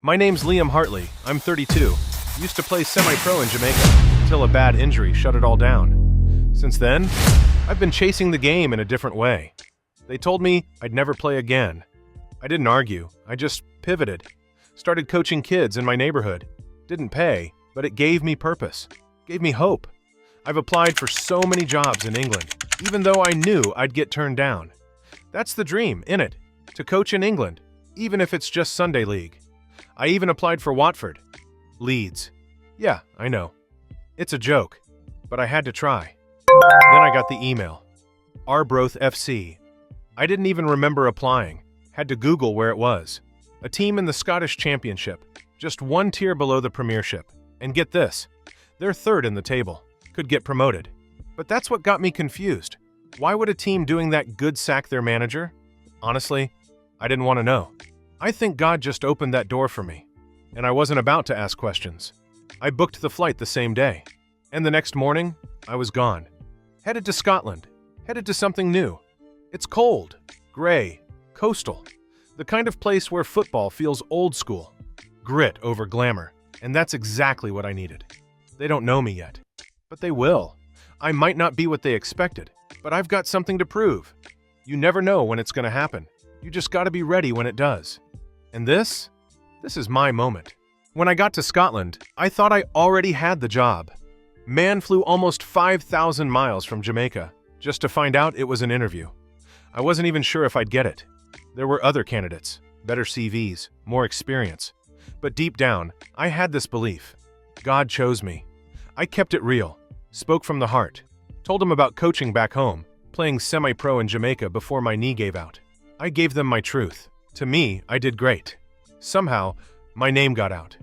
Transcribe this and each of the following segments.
My name's Liam Hartley. I'm 32. Used to play semi-pro in Jamaica until a bad injury shut it all down. Since then, I've been chasing the game in a different way. They told me I'd never play again. I didn't argue. I just pivoted. Started coaching kids in my neighborhood. Didn't pay, but it gave me purpose. Gave me hope. I've applied for so many jobs in England, even though I knew I'd get turned down. That's the dream, innit? To coach in England, even if it's just Sunday League. I even applied for Watford. Leeds. Yeah, I know. It's a joke, but I had to try. Then I got the email. Arbroath FC. I didn't even remember applying. Had to Google where it was. A team in the Scottish Championship, just one tier below the Premiership. And get this, they're third in the table. Could get promoted. But that's what got me confused. Why would a team doing that good sack their manager? Honestly, I didn't want to know. I think God just opened that door for me, and I wasn't about to ask questions. I booked the flight the same day, and the next morning, I was gone. Headed to Scotland, headed to something new. It's cold, gray, coastal, the kind of place where football feels old school, grit over glamour, and that's exactly what I needed. They don't know me yet, but they will. I might not be what they expected, but I've got something to prove. You never know when it's going to happen. You just got to be ready when it does. And this is my moment. When I got to Scotland, I thought I already had the job. Man flew almost 5,000 miles from Jamaica just to find out it was an interview. I wasn't even sure if I'd get it. There were other candidates, better CVs, more experience. But deep down, I had this belief. God chose me. I kept it real, spoke from the heart, told them about coaching back home, playing semi-pro in Jamaica before my knee gave out. I gave them my truth. To me, I did great. Somehow, my name got out.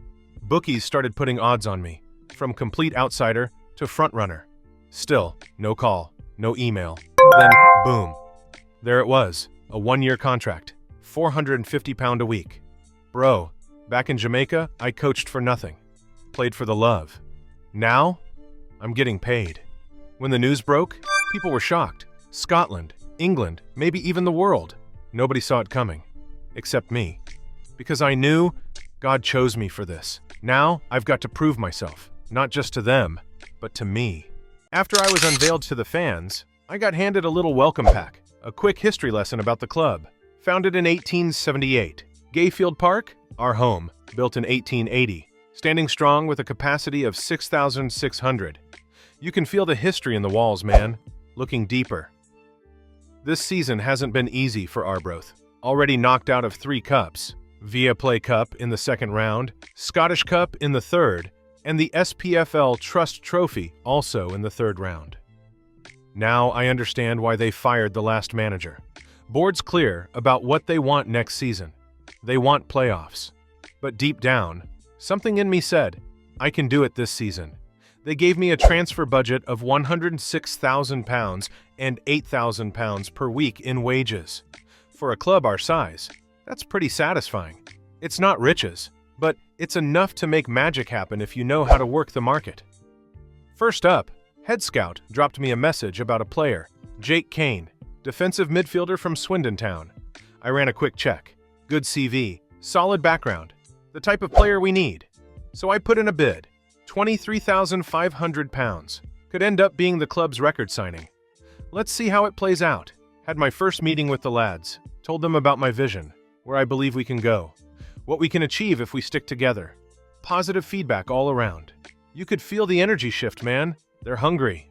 Bookies started putting odds on me, from complete outsider to frontrunner. Still, no call, no email. Then, boom. There it was, a one-year contract, £450 a week. Bro, back in Jamaica, I coached for nothing. Played for the love. Now, I'm getting paid. When the news broke, people were shocked. Scotland, England, maybe even the world. Nobody saw it coming. Except me. Because I knew God chose me for this. Now, I've got to prove myself. Not just to them, but to me. After I was unveiled to the fans, I got handed a little welcome pack. A quick history lesson about the club. Founded in 1878. Gayfield Park, our home. Built in 1880. Standing strong with a capacity of 6,600. You can feel the history in the walls, man. Looking deeper. This season hasn't been easy for Arbroath. Already knocked out of 3 cups. Viaplay Cup in the second round, Scottish Cup in the third, and the SPFL Trust Trophy also in the third round. Now I understand why they fired the last manager. Board's clear about what they want next season. They want playoffs. But deep down, something in me said, I can do it this season. They gave me a transfer budget of £106,000 and £8,000 per week in wages. For a club our size, that's pretty satisfying. It's not riches, but it's enough to make magic happen if you know how to work the market. First up, Head Scout dropped me a message about a player, Jake Cain, defensive midfielder from Swindon Town. I ran a quick check. Good CV, solid background, the type of player we need. So I put in a bid, £23,500. Could end up being the club's record signing. Let's see how it plays out. Had my first meeting with the lads, told them about my vision, where I believe we can go, what we can achieve if we stick together. Positive feedback all around. You could feel the energy shift, man. They're hungry.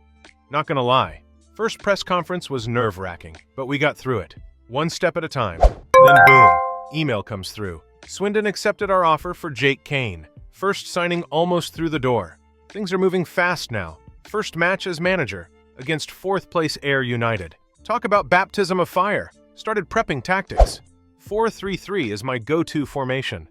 Not gonna lie, first press conference was nerve-wracking, but we got through it, one step at a time. Then boom, email comes through. Swindon accepted our offer for Jake Cain. First signing almost through the door. Things are moving fast now. First match as manager against 4th place Ayr United. Talk about baptism of fire. Started prepping tactics. 4-3-3 is my go-to formation.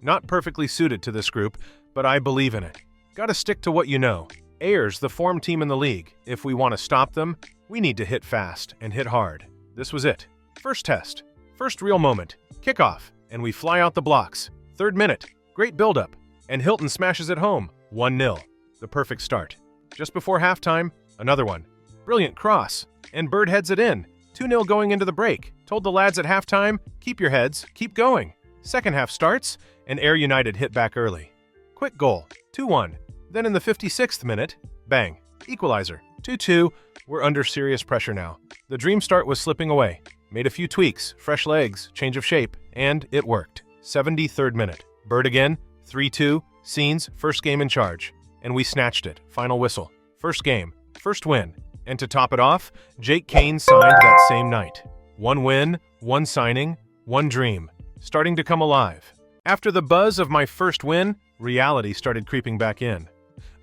Not perfectly suited to this group, but I believe in it. Gotta stick to what you know. Ayr's the form team in the league. If we want to stop them, we need to hit fast and hit hard. This was it. First test. First real moment. Kickoff. And we fly out the blocks. 3rd minute. Great build-up. And Hilton smashes it home. 1-0. The perfect start. Just before halftime, another one. Brilliant cross. And Bird heads it in. 2-0 going into the break. Told the lads at halftime, keep your heads, keep going. Second half starts, and Ayr United hit back early. Quick goal, 2-1. Then in the 56th minute, bang, equalizer, 2-2. We're under serious pressure now. The dream start was slipping away. Made a few tweaks, fresh legs, change of shape, and it worked. 73rd minute. Bird again, 3-2, Scenes, first game in charge. And we snatched it, final whistle. First game, first win. And to top it off, Jake Cain signed that same night. One win, one signing, one dream, starting to come alive. After the buzz of my first win, reality started creeping back in.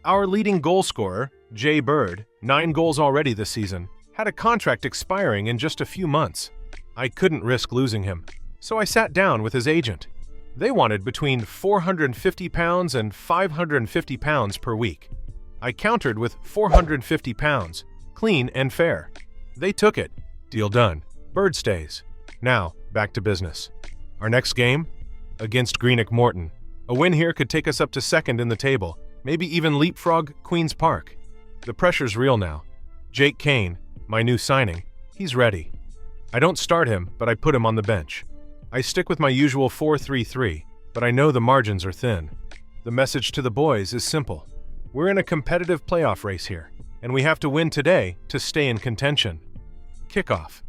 Our leading goal scorer, Jay Bird, 9 goals already this season, had a contract expiring in just a few months. I couldn't risk losing him, so I sat down with his agent. They wanted between £450 and £550 per week. I countered with £450, clean and fair. They took it. Deal done. Bird stays. Now, back to business. Our next game? Against Greenock Morton. A win here could take us up to second in the table, maybe even leapfrog Queen's Park. The pressure's real now. Jake Cain, my new signing, he's ready. I don't start him, but I put him on the bench. I stick with my usual 4-3-3, but I know the margins are thin. The message to the boys is simple. We're in a competitive playoff race here, and we have to win today to stay in contention. Kickoff.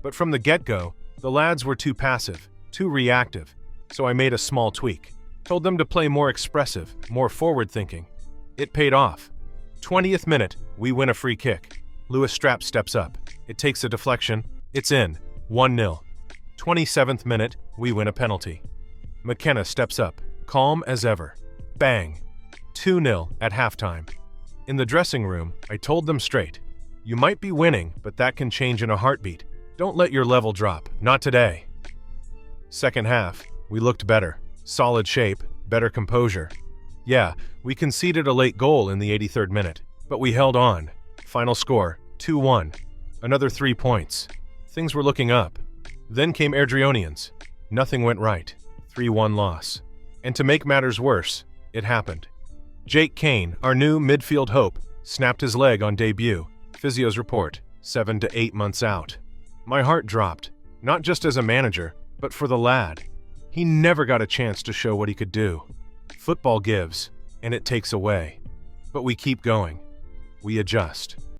But from the get-go, the lads were too passive, too reactive, so I made a small tweak. Told them to play more expressive, more forward-thinking. It paid off. 20th minute, we win a free kick. Lewis Strapp steps up. It takes a deflection. It's in. 1-0. 27th minute, we win a penalty. McKenna steps up, calm as ever. Bang. 2-0 at halftime. In the dressing room, I told them straight. You might be winning, but that can change in a heartbeat. Don't let your level drop. Not today. Second half, we looked better. Solid shape, better composure. Yeah, we conceded a late goal in the 83rd minute, but we held on. Final score, 2-1. Another 3 points. Things were looking up. Then came Airdrieonians. Nothing went right. 3-1 loss. And to make matters worse, it happened. Jake Cain, our new midfield hope, snapped his leg on debut. Physio's report, 7 to 8 months out. My heart dropped, not just as a manager, but for the lad. He never got a chance to show what he could do. Football gives, and it takes away. But we keep going. We adjust.